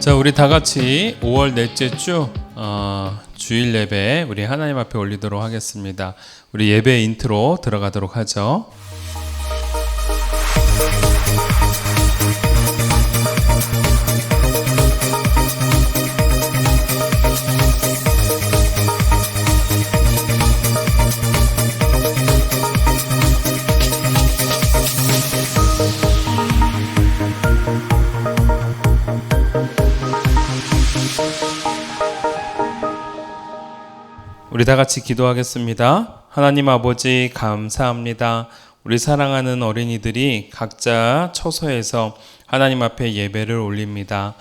자, 우리 다 같이 5월 넷째 주 주일 예배 우리 하나님 앞에 올리도록 하겠습니다. 우리 예배 인트로 들어가도록 하죠. 우리 다 같이 기도하겠습니다. 하나님 아버지 감사합니다. 우리 사랑하는 어린이들이 각자 처소에서 하나님 앞에 예배를 올립니다.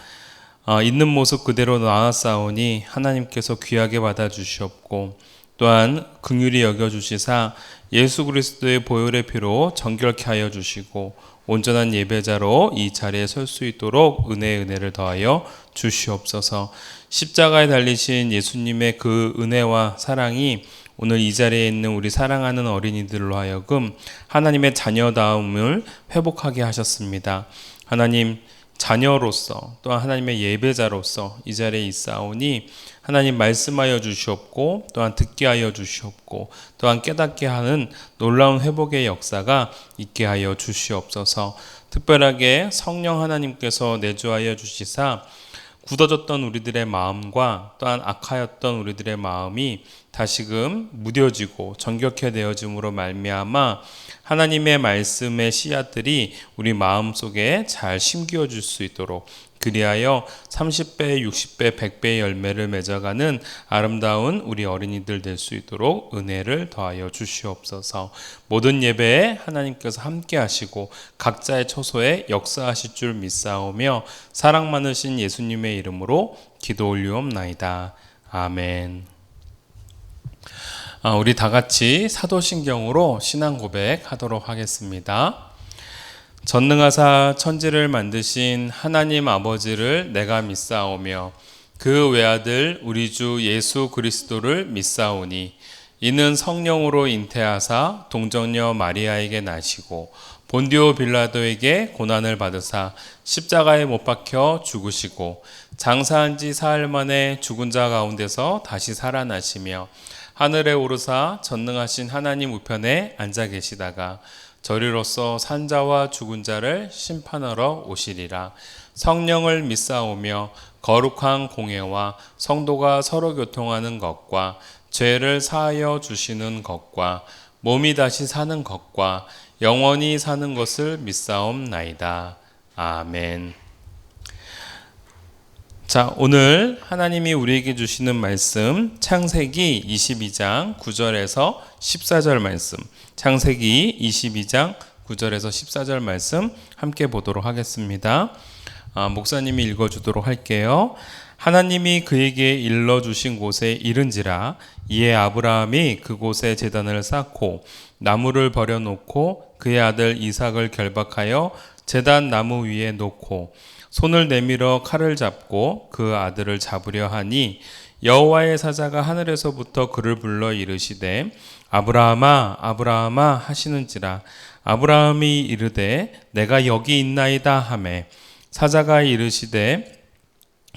있는 모습 그대로 나아싸우니 하나님께서 귀하게 받아주시옵고 또한 긍휼히 여겨주시사 예수 그리스도의 보혈의 피로 정결케 하여 주시고 온전한 예배자로 이 자리에 설 수 있도록 은혜를 더하여 주시옵소서. 십자가에 달리신 예수님의 그 은혜와 사랑이 오늘 이 자리에 있는 우리 사랑하는 어린이들로 하여금 하나님의 자녀다움을 회복하게 하셨습니다. 하나님 자녀로서 또한 하나님의 예배자로서 이 자리에 있사오니 하나님 말씀하여 주시옵고 또한 듣게 하여 주시옵고 또한 깨닫게 하는 놀라운 회복의 역사가 있게 하여 주시옵소서. 특별하게 성령 하나님께서 내주하여 주시사 굳어졌던 우리들의 마음과 또한 악하였던 우리들의 마음이 다시금 무뎌지고 정결케 되어짐으로 말미암아 하나님의 말씀의 씨앗들이 우리 마음속에 잘 심겨질 수 있도록 그리하여 30배, 60배, 100배의 열매를 맺어가는 아름다운 우리 어린이들 될 수 있도록 은혜를 더하여 주시옵소서. 모든 예배에 하나님께서 함께 하시고 각자의 처소에 역사하실 줄 믿사오며 사랑 많으신 예수님의 이름으로 기도 올리옵나이다. 아멘. 우리 다 같이 사도신경으로 신앙 고백하도록 하겠습니다. 전능하사 천지를 만드신 하나님 아버지를 내가 믿사오며 그 외아들 우리 주 예수 그리스도를 믿사오니 이는 성령으로 잉태하사 동정녀 마리아에게 나시고 본디오 빌라도에게 고난을 받으사 십자가에 못 박혀 죽으시고 장사한 지 사흘 만에 죽은 자 가운데서 다시 살아나시며 하늘에 오르사 전능하신 하나님 우편에 앉아 계시다가 저리로서 산자와 죽은 자를 심판하러 오시리라. 성령을 믿사오며 거룩한 공회와 성도가 서로 교통하는 것과 죄를 사하여 주시는 것과 몸이 다시 사는 것과 영원히 사는 것을 믿사옵나이다. 아멘. 자, 오늘 하나님이 우리에게 주시는 말씀 창세기 22장 9절에서 14절 말씀, 창세기 22장 9절에서 14절 말씀 함께 보도록 하겠습니다. 목사님이 읽어주도록 할게요. 하나님이 그에게 일러주신 곳에 이른지라 이에 아브라함이 그곳에 제단을 쌓고 나무를 버려놓고 그의 아들 이삭을 결박하여 제단 나무 위에 놓고 손을 내밀어 칼을 잡고 그 아들을 잡으려 하니 여호와의 사자가 하늘에서부터 그를 불러 이르시되 아브라함아 아브라함아 하시는지라 아브라함이 이르되 내가 여기 있나이다 하매 사자가 이르시되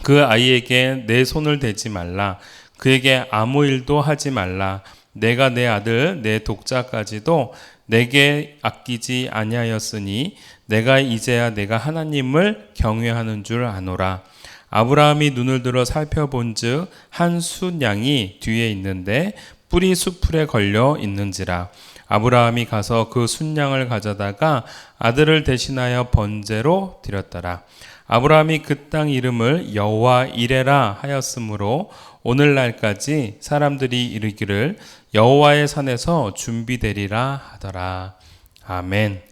그 아이에게 내 손을 대지 말라 그에게 아무 일도 하지 말라 내가 내 아들 내 독자까지도 내게 아끼지 아니하였으니 내가 이제야 내가 하나님을 경외하는 줄 아노라. 아브라함이 눈을 들어 살펴본즉 한 순양이 뒤에 있는데 뿔이 숫풀에 걸려 있는지라. 아브라함이 가서 그 순양을 가져다가 아들을 대신하여 번제로 드렸더라. 아브라함이 그 땅 이름을 여호와 이레라 하였으므로 오늘날까지 사람들이 이르기를 여호와의 산에서 준비되리라 하더라. 아멘.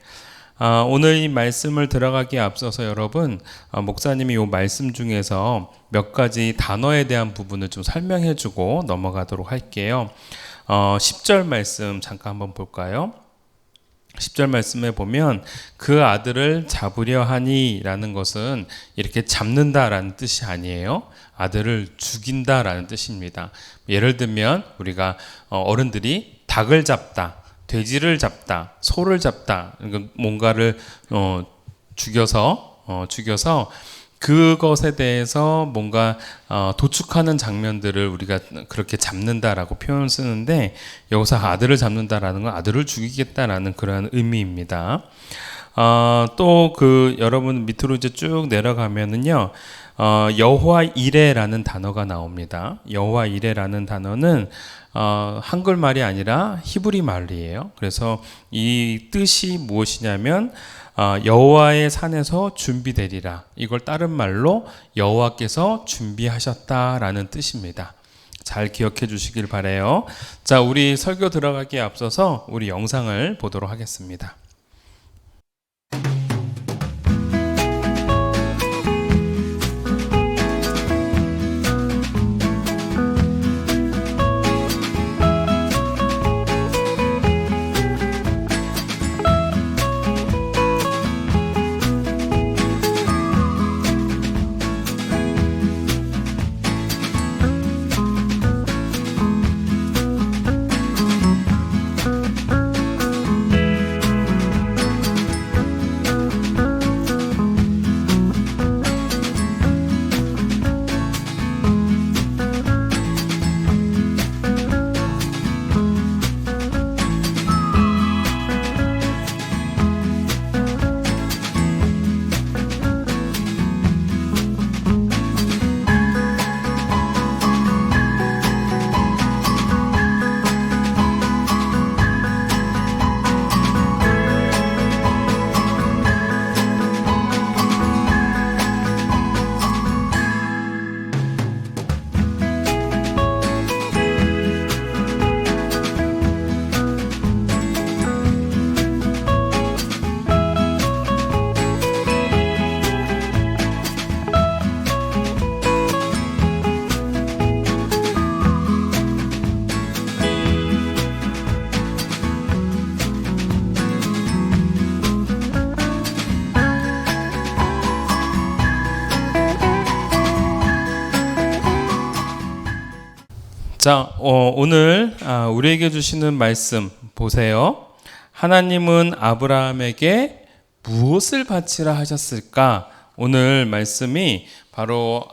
오늘 이 말씀을 들어가기에 앞서서 여러분 목사님이 이 말씀 중에서 몇 가지 단어에 대한 부분을 좀 설명해 주고 넘어가도록 할게요. 10절 말씀 잠깐 한번 볼까요? 10절 말씀에 보면 그 아들을 잡으려 하니 라는 것은 이렇게 잡는다라는 뜻이 아니에요. 아들을 죽인다라는 뜻입니다. 예를 들면 우리가 어른들이 닭을 잡다, 돼지를 잡다, 소를 잡다, 뭔가를 죽여서 그것에 대해서 뭔가 도축하는 장면들을 우리가 그렇게 잡는다라고 표현을 쓰는데, 여기서 아들을 잡는다라는 건 아들을 죽이겠다라는 그런 의미입니다. 또 여러분 밑으로 이제 쭉 내려가면은요, 여호와 이레라는 단어가 나옵니다. 여호와 이레라는 단어는 한글 말이 아니라 히브리 말이에요. 그래서 이 뜻이 무엇이냐면 여호와의 산에서 준비되리라. 이걸 다른 말로 여호와께서 준비하셨다라는 뜻입니다. 잘 기억해 주시길 바라요. 자, 우리 설교 들어가기에 앞서서 우리 영상을 보도록 하겠습니다. 자, 오늘 우리에게 주시는 말씀 보세요. 하나님은 아브라함에게 무엇을 바치라 하셨을까? 오늘 말씀이 바로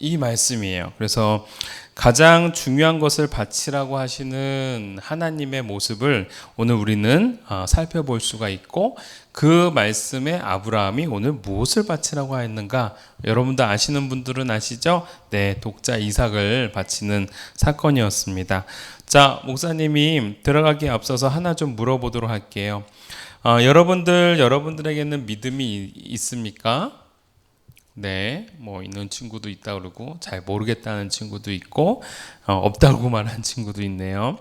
이 말씀이에요. 그래서 가장 중요한 것을 바치라고 하시는 하나님의 모습을 오늘 우리는 살펴볼 수가 있고, 그 말씀에 아브라함이 오늘 무엇을 바치라고 했는가? 여러분들 아시는 분들은 아시죠? 네, 독자 이삭을 바치는 사건이었습니다. 자, 목사님이 들어가기에 앞서서 하나 좀 물어보도록 할게요. 여러분들에게는 믿음이 있습니까? 네, 뭐 있는 친구도 있다 그러고 잘 모르겠다는 친구도 있고 없다고 말한 친구도 있네요.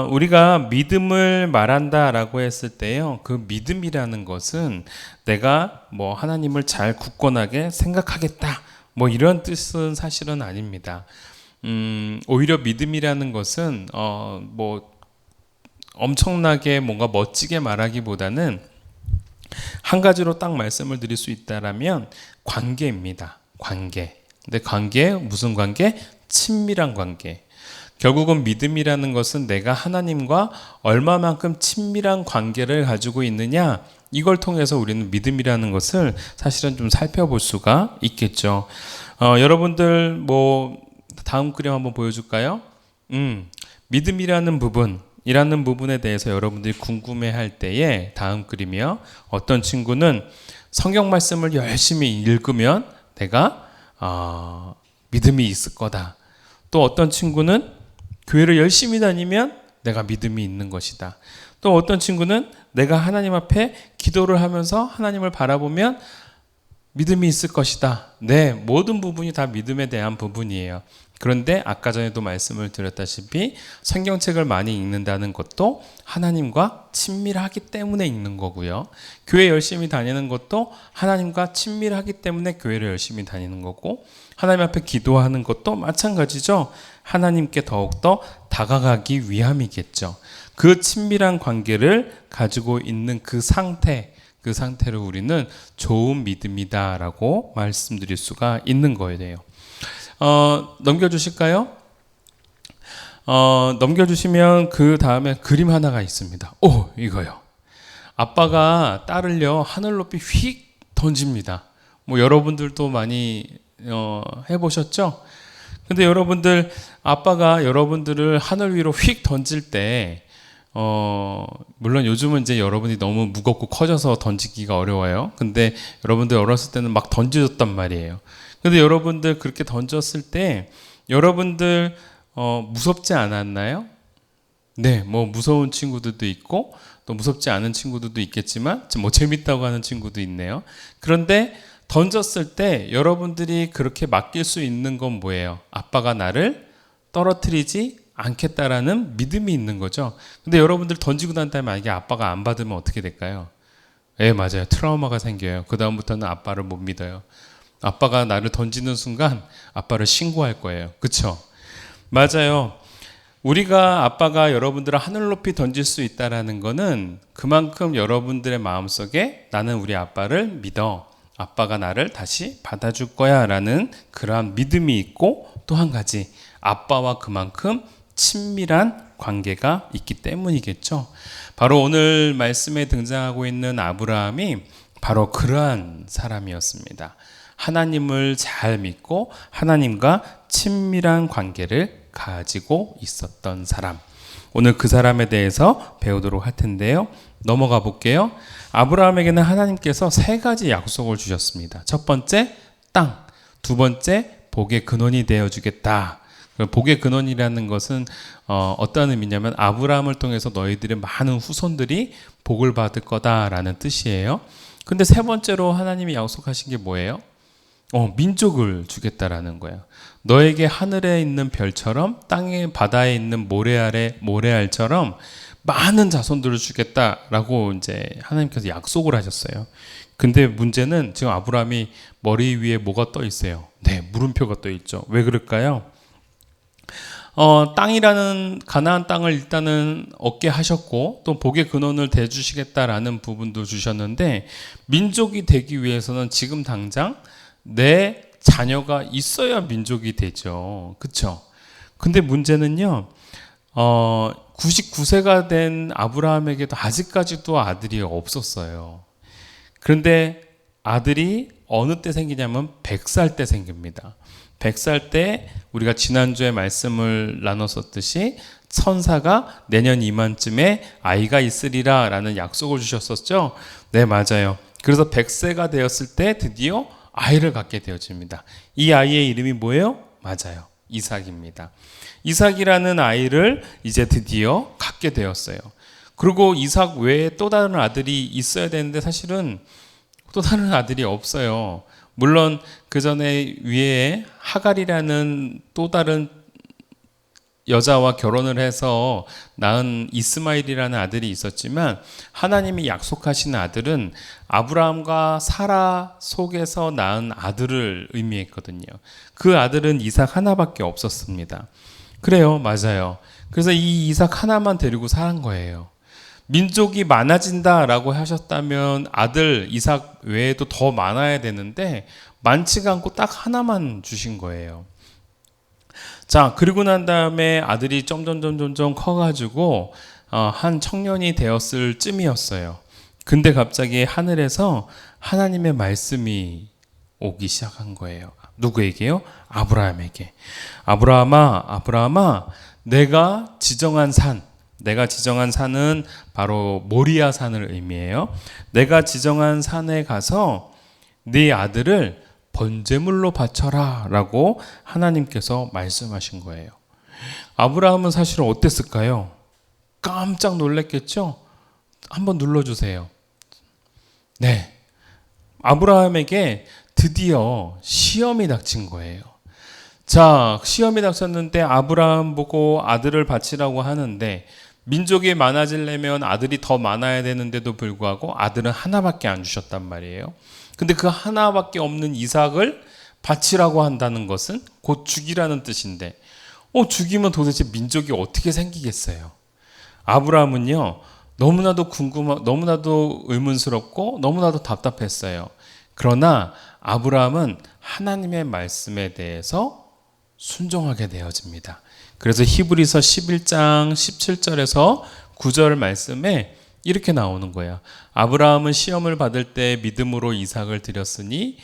우리가 믿음을 말한다라고 했을 때요, 그 믿음이라는 것은 내가 뭐 하나님을 잘 굳건하게 생각하겠다, 뭐 이런 뜻은 사실은 아닙니다. 오히려 믿음이라는 것은 뭐 엄청나게 뭔가 멋지게 말하기보다는 한 가지로 딱 말씀을 드릴 수 있다라면 관계입니다. 관계. 근데 관계, 무슨 관계? 친밀한 관계. 결국은 믿음이라는 것은 내가 하나님과 얼마만큼 친밀한 관계를 가지고 있느냐, 이걸 통해서 우리는 믿음이라는 것을 사실은 좀 살펴볼 수가 있겠죠. 여러분들 뭐 다음 그림 한번 보여줄까요? 믿음이라는 부분에 대해서 여러분들이 궁금해할 때에 다음 그림이요. 어떤 친구는 성경 말씀을 열심히 읽으면 내가 믿음이 있을 거다. 또 어떤 친구는 교회를 열심히 다니면 내가 믿음이 있는 것이다. 또 어떤 친구는 내가 하나님 앞에 기도를 하면서 하나님을 바라보면 믿음이 있을 것이다. 네, 모든 부분이 다 믿음에 대한 부분이에요. 그런데 아까 전에도 말씀을 드렸다시피 성경책을 많이 읽는다는 것도 하나님과 친밀하기 때문에 읽는 거고요. 교회 열심히 다니는 것도 하나님과 친밀하기 때문에 교회를 열심히 다니는 거고, 하나님 앞에 기도하는 것도 마찬가지죠. 하나님께 더욱더 다가가기 위함이겠죠. 그 친밀한 관계를 가지고 있는 그 상태를 우리는 좋은 믿음이다라고 말씀드릴 수가 있는 거예요. 넘겨주실까요? 넘겨주시면 그 다음에 그림 하나가 있습니다. 이거요. 아빠가 딸을요 하늘 높이 휙 던집니다. 뭐 여러분들도 많이 해보셨죠? 근데 여러분들 아빠가 여러분들을 하늘 위로 휙 던질 때 물론 요즘은 이제 여러분이 너무 무겁고 커져서 던지기가 어려워요. 근데 여러분들 어렸을 때는 막 던져줬단 말이에요. 근데 여러분들 그렇게 던졌을 때 여러분들 무섭지 않았나요? 네, 뭐 무서운 친구들도 있고 또 무섭지 않은 친구들도 있겠지만 뭐 재밌다고 하는 친구도 있네요. 그런데 던졌을 때 여러분들이 그렇게 맡길 수 있는 건 뭐예요? 아빠가 나를 떨어뜨리지 않겠다라는 믿음이 있는 거죠. 근데 여러분들 던지고 난 다음에 만약에 아빠가 안 받으면 어떻게 될까요? 예, 맞아요. 트라우마가 생겨요. 그 다음부터는 아빠를 못 믿어요. 아빠가 나를 던지는 순간 아빠를 신고할 거예요. 그쵸? 맞아요. 우리가 아빠가 여러분들을 하늘 높이 던질 수 있다라는 거는 그만큼 여러분들의 마음속에 나는 우리 아빠를 믿어. 아빠가 나를 다시 받아줄 거야 라는 그러한 믿음이 있고 또 한 가지 아빠와 그만큼 친밀한 관계가 있기 때문이겠죠. 바로 오늘 말씀에 등장하고 있는 아브라함이 바로 그러한 사람이었습니다. 하나님을 잘 믿고 하나님과 친밀한 관계를 가지고 있었던 사람. 오늘 그 사람에 대해서 배우도록 할 텐데요. 넘어가 볼게요. 아브라함에게는 하나님께서 세 가지 약속을 주셨습니다. 첫 번째, 땅. 두 번째, 복의 근원이 되어주겠다. 복의 근원이라는 것은 어떤 의미냐면 아브라함을 통해서 너희들의 많은 후손들이 복을 받을 거다라는 뜻이에요. 근데 세 번째로 하나님이 약속하신 게 뭐예요? 민족을 주겠다라는 거예요. 너에게 하늘에 있는 별처럼 땅에 바다에 있는 모래알처럼 많은 자손들을 주겠다라고 이제 하나님께서 약속을 하셨어요. 근데 문제는 지금 아브라함이 머리 위에 뭐가 떠 있어요? 네, 물음표가 떠 있죠. 왜 그럴까요? 땅이라는 가나안 땅을 일단은 얻게 하셨고 또 복의 근원을 대주시겠다라는 부분도 주셨는데 민족이 되기 위해서는 지금 당장 내 자녀가 있어야 민족이 되죠. 그쵸? 근데 문제는요, 99세가 된 아브라함에게도 아직까지도 아들이 없었어요. 그런데 아들이 어느 때 생기냐면 100살 때 생깁니다. 100살 때 우리가 지난주에 말씀을 나눴었듯이 천사가 내년 이맘쯤에 아이가 있으리라 라는 약속을 주셨었죠. 네, 맞아요. 그래서 100세가 되었을 때 드디어 아이를 갖게 되어집니다. 이 아이의 이름이 뭐예요? 맞아요. 이삭입니다. 이삭이라는 아이를 이제 드디어 갖게 되었어요. 그리고 이삭 외에 또 다른 아들이 있어야 되는데 사실은 또 다른 아들이 없어요. 물론 그 전에 위에 하갈이라는 또 다른 여자와 결혼을 해서 낳은 이스마일이라는 아들이 있었지만 하나님이 약속하신 아들은 아브라함과 사라 속에서 낳은 아들을 의미했거든요. 그 아들은 이삭 하나밖에 없었습니다. 그래요, 맞아요. 그래서 이 이삭 하나만 데리고 산 거예요. 민족이 많아진다라고 하셨다면 아들 이삭 외에도 더 많아야 되는데 많지가 않고 딱 하나만 주신 거예요. 자, 그리고 난 다음에 아들이 점점 커가지고 한 청년이 되었을 쯤이었어요. 근데 갑자기 하늘에서 하나님의 말씀이 오기 시작한 거예요. 누구에게요? 아브라함에게. 아브라함아, 내가 지정한 산은 바로 모리아 산을 의미해요. 내가 지정한 산에 가서 네 아들을 번제물로 바쳐라 라고 하나님께서 말씀하신 거예요. 아브라함은 사실 어땠을까요? 깜짝 놀랐겠죠? 한번 눌러주세요. 네, 아브라함에게 드디어 시험이 닥친 거예요. 자, 시험이 닥쳤는데 아브라함 보고 아들을 바치라고 하는데 민족이 많아지려면 아들이 더 많아야 되는데도 불구하고 아들은 하나밖에 안 주셨단 말이에요. 근데 그 하나밖에 없는 이삭을 바치라고 한다는 것은 곧 죽이라는 뜻인데 죽이면 도대체 민족이 어떻게 생기겠어요? 아브라함은요, 너무나도 의문스럽고 너무나도 답답했어요. 그러나 아브라함은 하나님의 말씀에 대해서 순종하게 되어집니다. 그래서 히브리서 11장 17절에서 9절 말씀에 이렇게 나오는 거예요. 아브라함은 시험을 받을 때 믿음으로 이삭을 드렸으니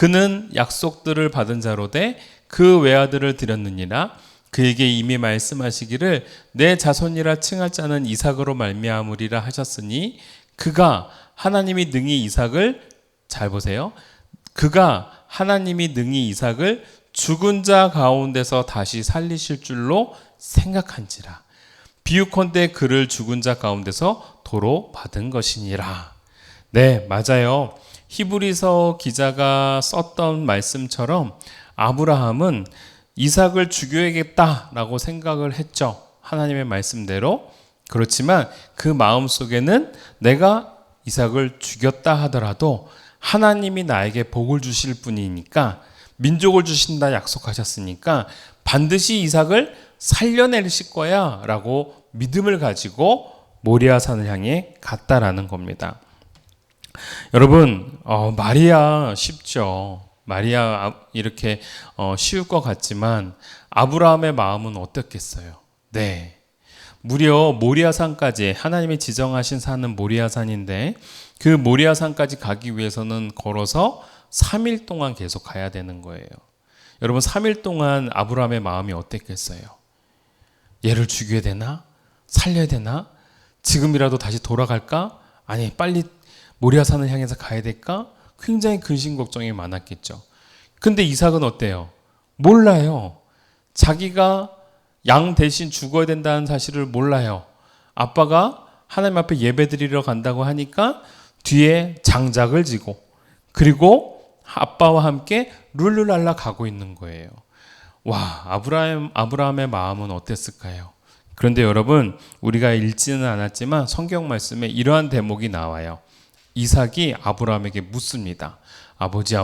그는 약속들을 받은 자로되 그 외아들을 드렸느니라. 그에게 이미 말씀하시기를 내 자손이라 칭할 자는 이삭으로 말미암으리라 하셨으니 그가 하나님이 능히 이삭을, 잘 보세요, 그가 하나님이 능히 이삭을 죽은 자 가운데서 다시 살리실 줄로 생각한지라. 비유컨대 그를 죽은 자 가운데서 도로 받은 것이니라. 네, 맞아요. 히브리서 기자가 썼던 말씀처럼 아브라함은 이삭을 죽여야겠다라고 생각을 했죠. 하나님의 말씀대로. 그렇지만 그 마음속에는 내가 이삭을 죽였다 하더라도 하나님이 나에게 복을 주실 분이니까, 민족을 주신다 약속하셨으니까 반드시 이삭을 살려내실 거야 라고 믿음을 가지고 모리아산을 향해 갔다라는 겁니다. 여러분, 마리아 쉽죠. 마리아 이렇게 쉬울 것 같지만 아브라함의 마음은 어떻겠어요? 네, 무려 모리아산까지, 하나님이 지정하신 산은 모리아산인데 그 모리아산까지 가기 위해서는 걸어서 3일 동안 계속 가야 되는 거예요. 여러분, 3일 동안 아브라함의 마음이 어땠겠어요? 얘를 죽여야 되나? 살려야 되나? 지금이라도 다시 돌아갈까? 아니, 빨리 모리아산을 향해서 가야 될까? 굉장히 근심 걱정이 많았겠죠. 근데 이삭은 어때요? 몰라요. 자기가 양 대신 죽어야 된다는 사실을 몰라요. 아빠가 하나님 앞에 예배드리러 간다고 하니까 뒤에 장작을 지고, 그리고 아빠와 함께 룰루랄라 가고 있는 거예요. 와, 아브라함의 마음은 어땠을까요? 그런데 여러분, 우리가 읽지는 않았지만 성경 말씀에 이러한 대목이 나와요. 이삭이 아브라함에게 묻습니다. 아버지,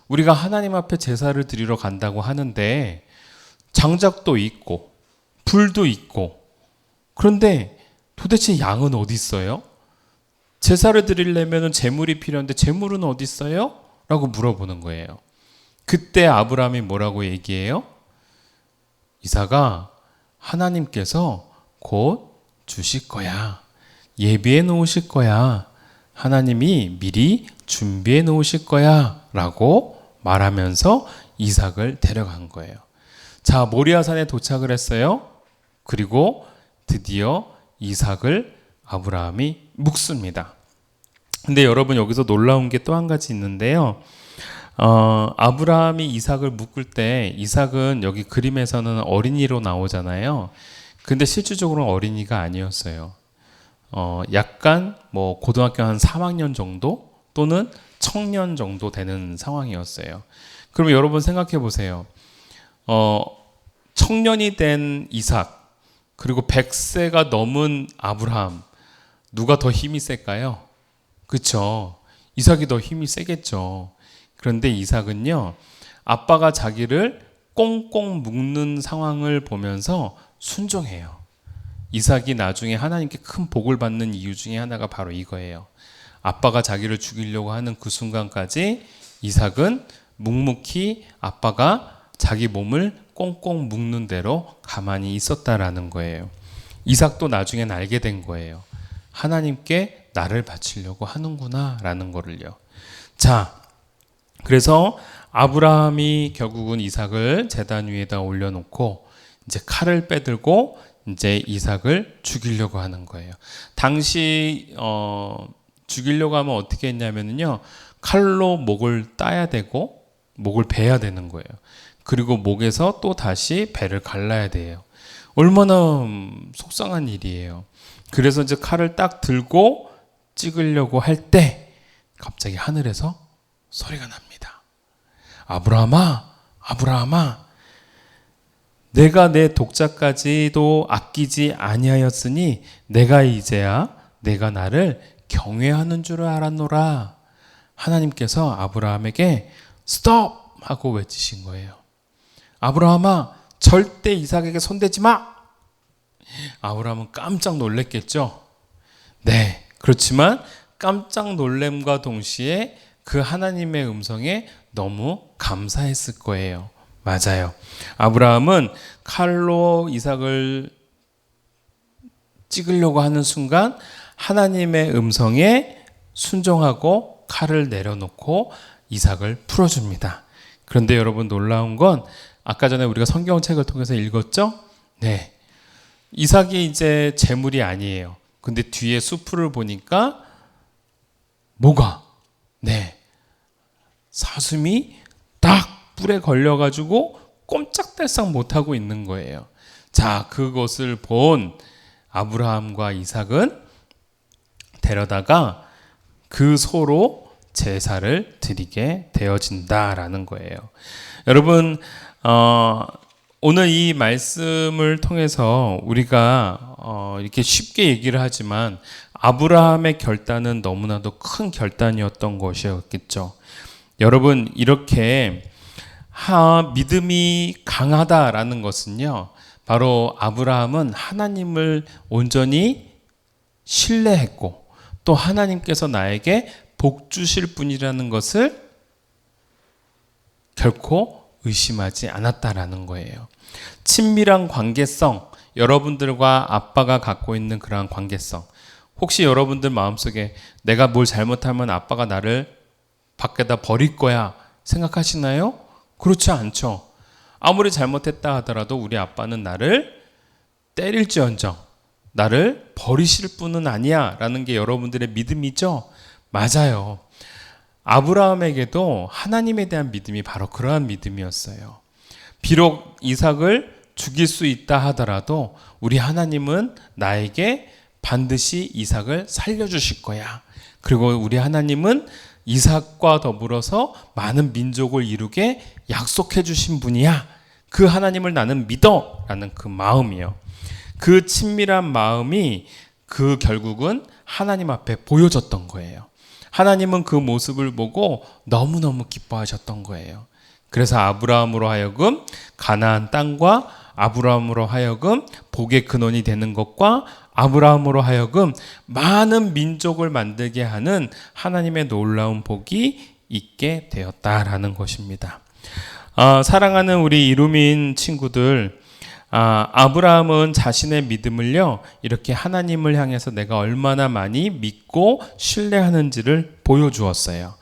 우리가 하나님 앞에 제사를 드리러 간다고 하는데 장작도 있고 불도 있고, 그런데 도대체 양은 어디 있어요? 제사를 드리려면 제물이 필요한데 제물은 어디 있어요? 라고 물어보는 거예요. 그때 아브라함이 뭐라고 얘기해요? 이삭아, 하나님께서 곧 주실 거야. 예비해 놓으실 거야. 하나님이 미리 준비해 놓으실 거야 라고 말하면서 이삭을 데려간 거예요. 자, 모리아산에 도착을 했어요. 그리고 드디어 이삭을 아브라함이 묵습니다. 근데 여러분, 여기서 놀라운 게 또 한 가지 있는데요. 아브라함이 이삭을 묶을 때 이삭은 여기 그림에서는 어린이로 나오잖아요. 근데 실질적으로는 어린이가 아니었어요. 약간 뭐 고등학교 한 3학년 정도 또는 청년 정도 되는 상황이었어요. 그럼 여러분 생각해 보세요. 청년이 된 이삭, 그리고 100세가 넘은 아브라함, 누가 더 힘이 셀까요? 그쵸? 이삭이 더 힘이 세겠죠. 그런데 이삭은요, 아빠가 자기를 꽁꽁 묶는 상황을 보면서 순종해요. 이삭이 나중에 하나님께 큰 복을 받는 이유 중에 하나가 바로 이거예요. 아빠가 자기를 죽이려고 하는 그 순간까지 이삭은 묵묵히 아빠가 자기 몸을 꽁꽁 묶는 대로 가만히 있었다라는 거예요. 이삭도 나중엔 알게 된 거예요. 하나님께 나를 바치려고 하는구나 라는 거를요. 자, 그래서 아브라함이 결국은 이삭을 제단 위에다 올려놓고 이제 칼을 빼들고 이제 이삭을 죽이려고 하는 거예요. 당시 죽이려고 하면 어떻게 했냐면요, 칼로 목을 따야 되고 목을 베야 되는 거예요. 그리고 목에서 또 다시 배를 갈라야 돼요. 얼마나 속상한 일이에요. 그래서 이제 칼을 딱 들고 찍으려고 할 때 갑자기 하늘에서 소리가 납니다. 아브라함아, 아브라함아, 내가 내 독자까지도 아끼지 아니하였으니 내가 이제야 내가 나를 경외하는 줄 알았노라. 하나님께서 아브라함에게 스톱! 하고 외치신 거예요. 아브라함아, 절대 이삭에게 손대지 마! 아브라함은 깜짝 놀랐겠죠? 네, 그렇지만 깜짝 놀램과 동시에 그 하나님의 음성에 너무 감사했을 거예요. 맞아요. 아브라함은 칼로 이삭을 찍으려고 하는 순간 하나님의 음성에 순종하고 칼을 내려놓고 이삭을 풀어줍니다. 그런데 여러분 놀라운 건 아까 전에 우리가 성경책을 통해서 읽었죠? 네. 이삭이 이제 재물이 아니에요. 근데 뒤에 수풀을 보니까 뭐가? 네. 사슴이 딱 뿔에 걸려가지고 꼼짝달싹 못하고 있는 거예요. 자, 그것을 본 아브라함과 이삭은 데려다가 그 소로 제사를 드리게 되어진다라는 거예요. 여러분, 오늘 이 말씀을 통해서 우리가 이렇게 쉽게 얘기를 하지만 아브라함의 결단은 너무나도 큰 결단이었던 것이었겠죠. 여러분, 이렇게 믿음이 강하다라는 것은요, 바로 아브라함은 하나님을 온전히 신뢰했고 또 하나님께서 나에게 복 주실 분이라는 것을 결코 의심하지 않았다라는 거예요. 친밀한 관계성, 여러분들과 아빠가 갖고 있는 그러한 관계성. 혹시 여러분들 마음속에 내가 뭘 잘못하면 아빠가 나를 밖에다 버릴 거야 생각하시나요? 그렇지 않죠. 아무리 잘못했다 하더라도 우리 아빠는 나를 때릴지언정 나를 버리실 분은 아니야 라는 게 여러분들의 믿음이죠? 맞아요. 아브라함에게도 하나님에 대한 믿음이 바로 그러한 믿음이었어요. 비록 이삭을 죽일 수 있다 하더라도 우리 하나님은 나에게 반드시 이삭을 살려주실 거야. 그리고 우리 하나님은 이삭과 더불어서 많은 민족을 이루게 약속해 주신 분이야. 그 하나님을 나는 믿어 라는 그 마음이요. 그 친밀한 마음이 그 결국은 하나님 앞에 보여졌던 거예요. 하나님은 그 모습을 보고 너무너무 기뻐하셨던 거예요. 그래서 아브라함으로 하여금 가나안 땅과 아브라함으로 하여금 복의 근원이 되는 것과 아브라함으로 하여금 많은 민족을 만들게 하는 하나님의 놀라운 복이 있게 되었다라는 것입니다. 사랑하는 우리 이루민 친구들, 아브라함은 자신의 믿음을요, 이렇게 하나님을 향해서 내가 얼마나 많이 믿고 신뢰하는지를 보여주었어요.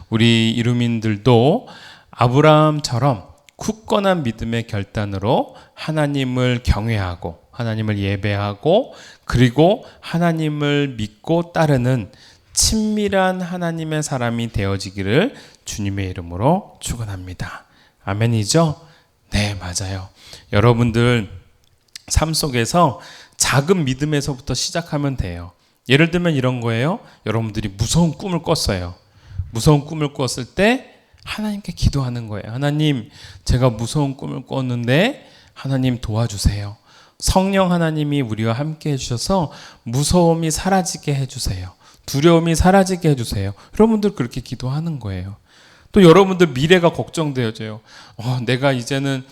우리 이루민들도 아브라함처럼 굳건한 믿음의 결단으로 하나님을 경외하고 하나님을 예배하고 그리고 하나님을 믿고 따르는 친밀한 하나님의 사람이 되어지기를 주님의 이름으로 축원합니다. 아멘이죠? 네, 맞아요. 여러분들 삶 속에서 작은 믿음에서부터 시작하면 돼요. 예를 들면 이런 거예요. 여러분들이 무서운 꿈을 꿨어요. 무서운 꿈을 꿨을 때 하나님께 기도하는 거예요. 하나님, 제가 무서운 꿈을 꿨는데 하나님 도와주세요. 성령 하나님이 우리와 함께 해주셔서 무서움이 사라지게 해주세요. 두려움이 사라지게 해주세요. 여러분들 그렇게 기도하는 거예요. 또 여러분들 미래가 걱정되어져요. 내가 이제는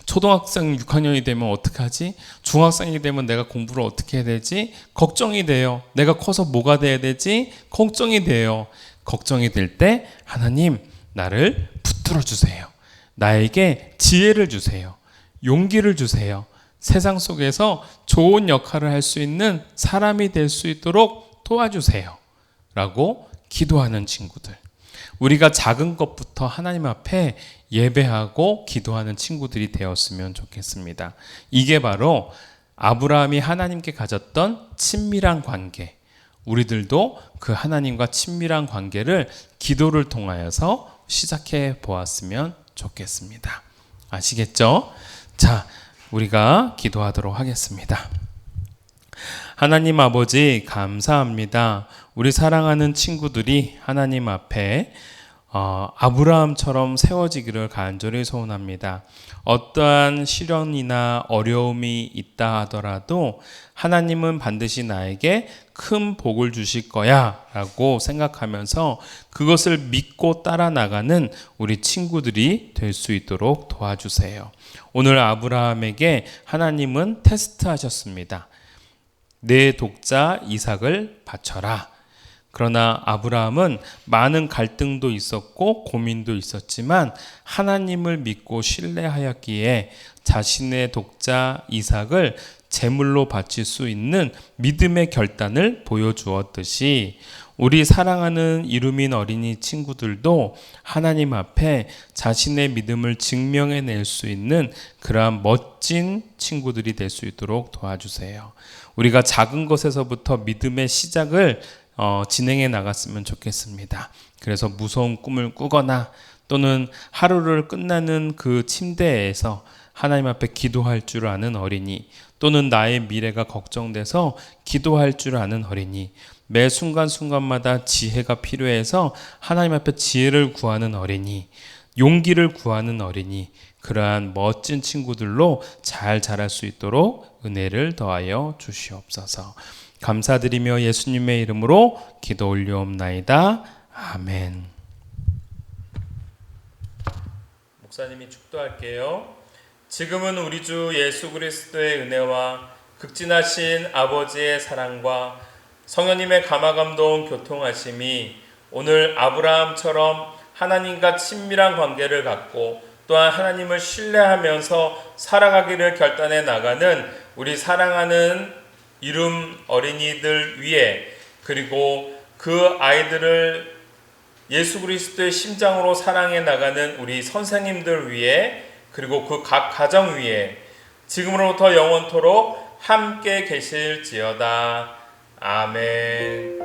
초등학생 6학년이 되면 어떡하지? 중학생이 되면 내가 공부를 어떻게 해야 되지? 걱정이 돼요. 내가 커서 뭐가 돼야 되지? 걱정이 돼요. 걱정이 될 때 하나님 나를 붙들어 주세요. 나에게 지혜를 주세요. 용기를 주세요. 세상 속에서 좋은 역할을 할 수 있는 사람이 될 수 있도록 도와주세요. 라고 기도하는 친구들. 우리가 작은 것부터 하나님 앞에 예배하고 기도하는 친구들이 되었으면 좋겠습니다. 이게 바로 아브라함이 하나님께 가졌던 친밀한 관계. 우리들도 그 하나님과 친밀한 관계를 기도를 통하여서 시작해 보았으면 좋겠습니다. 아시겠죠? 자, 우리가 기도하도록 하겠습니다. 하나님 아버지 감사합니다. 우리 사랑하는 친구들이 하나님 앞에 아브라함처럼 세워지기를 간절히 소원합니다. 어떠한 시련이나 어려움이 있다 하더라도 하나님은 반드시 나에게 큰 복을 주실 거야 라고 생각하면서 그것을 믿고 따라 나가는 우리 친구들이 될 수 있도록 도와주세요. 오늘 아브라함에게 하나님은 테스트하셨습니다. 내 독자 이삭을 바쳐라. 그러나 아브라함은 많은 갈등도 있었고 고민도 있었지만 하나님을 믿고 신뢰하였기에 자신의 독자 이삭을 제물로 바칠 수 있는 믿음의 결단을 보여주었듯이 우리 사랑하는 이루민 어린이 친구들도 하나님 앞에 자신의 믿음을 증명해낼 수 있는 그러한 멋진 친구들이 될 수 있도록 도와주세요. 우리가 작은 것에서부터 믿음의 시작을 진행해 나갔으면 좋겠습니다. 그래서 무서운 꿈을 꾸거나 또는 하루를 끝나는 그 침대에서 하나님 앞에 기도할 줄 아는 어린이, 또는 나의 미래가 걱정돼서 기도할 줄 아는 어린이, 매 순간순간마다 지혜가 필요해서 하나님 앞에 지혜를 구하는 어린이, 용기를 구하는 어린이, 그러한 멋진 친구들로 잘 자랄 수 있도록 은혜를 더하여 주시옵소서. 감사드리며 예수님의 이름으로 기도 올려옵나이다. 아멘. 목사님이 축도할게요. 지금은 우리 주 예수 그리스도의 은혜와 극진하신 아버지의 사랑과 성령님의 감화감동 교통하심이 오늘 아브라함처럼 하나님과 친밀한 관계를 갖고 또한 하나님을 신뢰하면서 살아가기를 결단해 나가는 우리 사랑하는 이름 어린이들 위에, 그리고 그 아이들을 예수 그리스도의 심장으로 사랑해 나가는 우리 선생님들 위에, 그리고 그 각 가정 위에 지금으로부터 영원토록 함께 계실지어다. 아멘.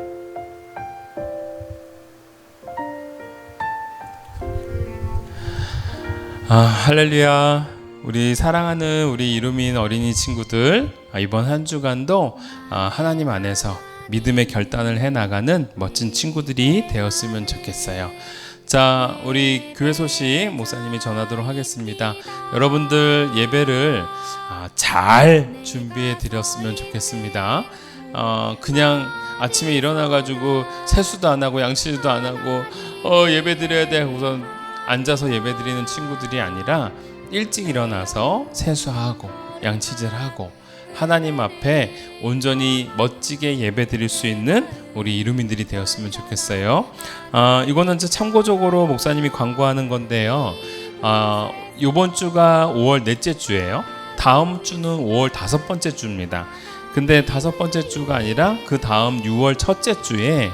할렐루야. 우리 사랑하는 우리 이루민 어린이 친구들, 이번 한 주간도 하나님 안에서 믿음의 결단을 해나가는 멋진 친구들이 되었으면 좋겠어요. 자, 우리 교회 소식 목사님이 전하도록 하겠습니다. 여러분들 예배를 잘 준비해 드렸으면 좋겠습니다. 그냥 아침에 일어나가지고 세수도 안 하고 양치도 안 하고 예배 드려야 돼 우선 앉아서 예배 드리는 친구들이 아니라 일찍 일어나서 세수하고 양치질하고 하나님 앞에 온전히 멋지게 예배 드릴 수 있는 우리 이루민들이 되었으면 좋겠어요. 이거는 참고적으로 목사님이 광고하는 건데요. 이번 주가 5월 넷째 주예요. 다음 주는 5월 다섯 번째 주입니다. 근데 다섯 번째 주가 아니라 그 다음 6월 첫째 주에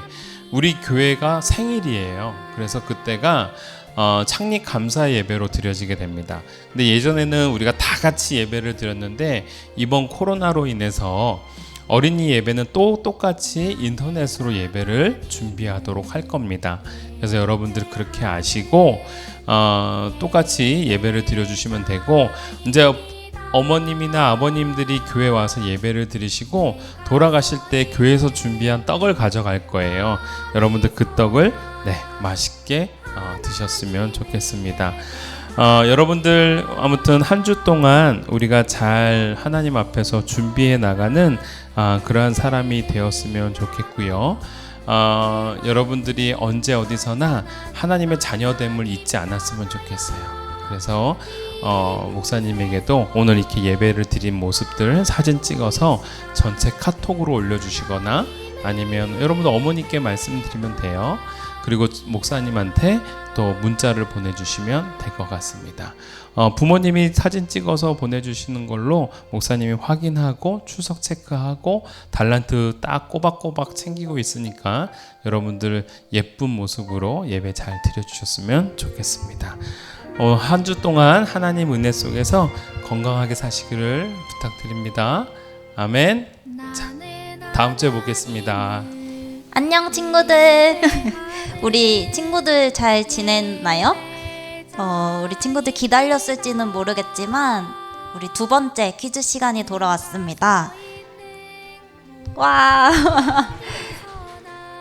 우리 교회가 생일이에요. 그래서 그때가 창립 감사 예배로 드려지게 됩니다. 근데 예전에는 우리가 다 같이 예배를 드렸는데 이번 코로나로 인해서 어린이 예배는 또 똑같이 인터넷으로 예배를 준비하도록 할 겁니다. 그래서 여러분들 그렇게 아시고 똑같이 예배를 드려주시면 되고, 이제 어머님이나 아버님들이 교회 와서 예배를 드리시고 돌아가실 때 교회에서 준비한 떡을 가져갈 거예요. 여러분들 그 떡을 맛있게 드셨으면 좋겠습니다. 여러분들 아무튼 한 주 동안 우리가 잘 하나님 앞에서 준비해 나가는 그러한 사람이 되었으면 좋겠고요. 여러분들이 언제 어디서나 하나님의 자녀됨을 잊지 않았으면 좋겠어요. 그래서 목사님에게도 오늘 이렇게 예배를 드린 모습들 사진 찍어서 전체 카톡으로 올려주시거나 아니면 여러분들 어머니께 말씀드리면 돼요. 그리고 목사님한테 또 문자를 보내주시면 될 것 같습니다. 부모님이 사진 찍어서 보내주시는 걸로 목사님이 확인하고 추석 체크하고 달란트 딱 꼬박꼬박 챙기고 있으니까 여러분들 예쁜 모습으로 예배 잘 드려주셨으면 좋겠습니다. 한 주 동안 하나님 은혜 속에서 건강하게 사시기를 부탁드립니다. 아멘. 자, 다음 주에 보겠습니다. 안녕 친구들. 우리 친구들 잘 지냈나요? 우리 친구들 기다렸을지는 모르겠지만 우리 두 번째 퀴즈 시간이 돌아왔습니다. 와.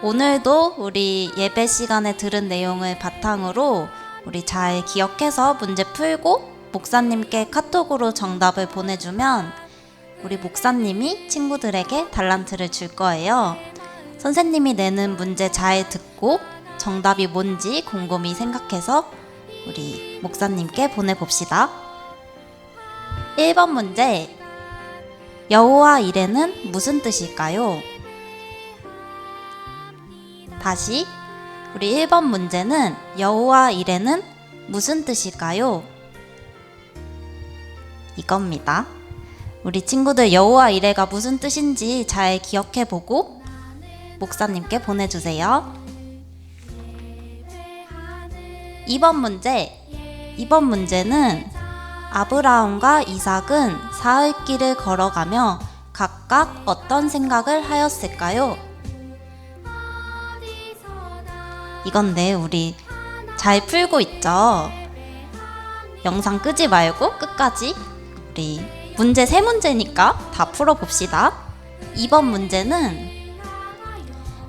오늘도 우리 예배 시간에 들은 내용을 바탕으로 우리 잘 기억해서 문제 풀고 목사님께 카톡으로 정답을 보내주면 우리 목사님이 친구들에게 달란트를 줄 거예요. 선생님이 내는 문제 잘 듣고 정답이 뭔지 곰곰이 생각해서 우리 목사님께 보내봅시다. 1번 문제, 여호와 이레는 무슨 뜻일까요? 다시, 우리 1번 문제는 여호와 이레는 무슨 뜻일까요? 이겁니다. 우리 친구들 여호와 이레가 무슨 뜻인지 잘 기억해보고 목사님께 보내주세요. 2번 문제는 아브라함과 이삭은 사흘 길을 걸어가며 각각 어떤 생각을 하였을까요? 이건데 우리 잘 풀고 있죠? 영상 끄지 말고 끝까지 우리 문제 3문제니까 다 풀어봅시다. 2번 문제는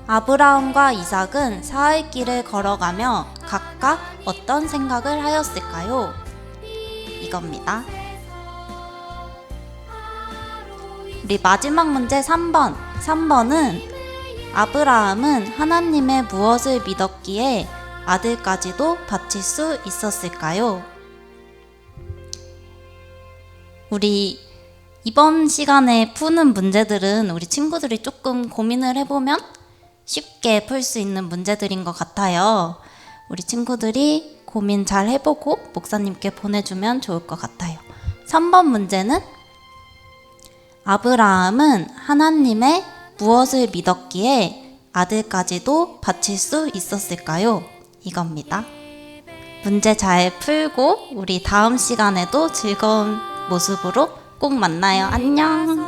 아브라함과 이삭은 사흘 길을 걸어가며 각각 어떤 생각을 하였을까요? 이겁니다. 우리 마지막 문제 3번은 아브라함은 하나님의 무엇을 믿었기에 아들까지도 바칠 수 있었을까요? 우리 이번 시간에 푸는 문제들은 우리 친구들이 조금 고민을 해보면 쉽게 풀 수 있는 문제들인 것 같아요. 우리 친구들이 고민 잘 해보고 목사님께 보내주면 좋을 것 같아요. 3번 문제는 아브라함은 하나님의 무엇을 믿었기에 아들까지도 바칠 수 있었을까요? 이겁니다. 문제 잘 풀고 우리 다음 시간에도 즐거운 모습으로 꼭 만나요. 안녕.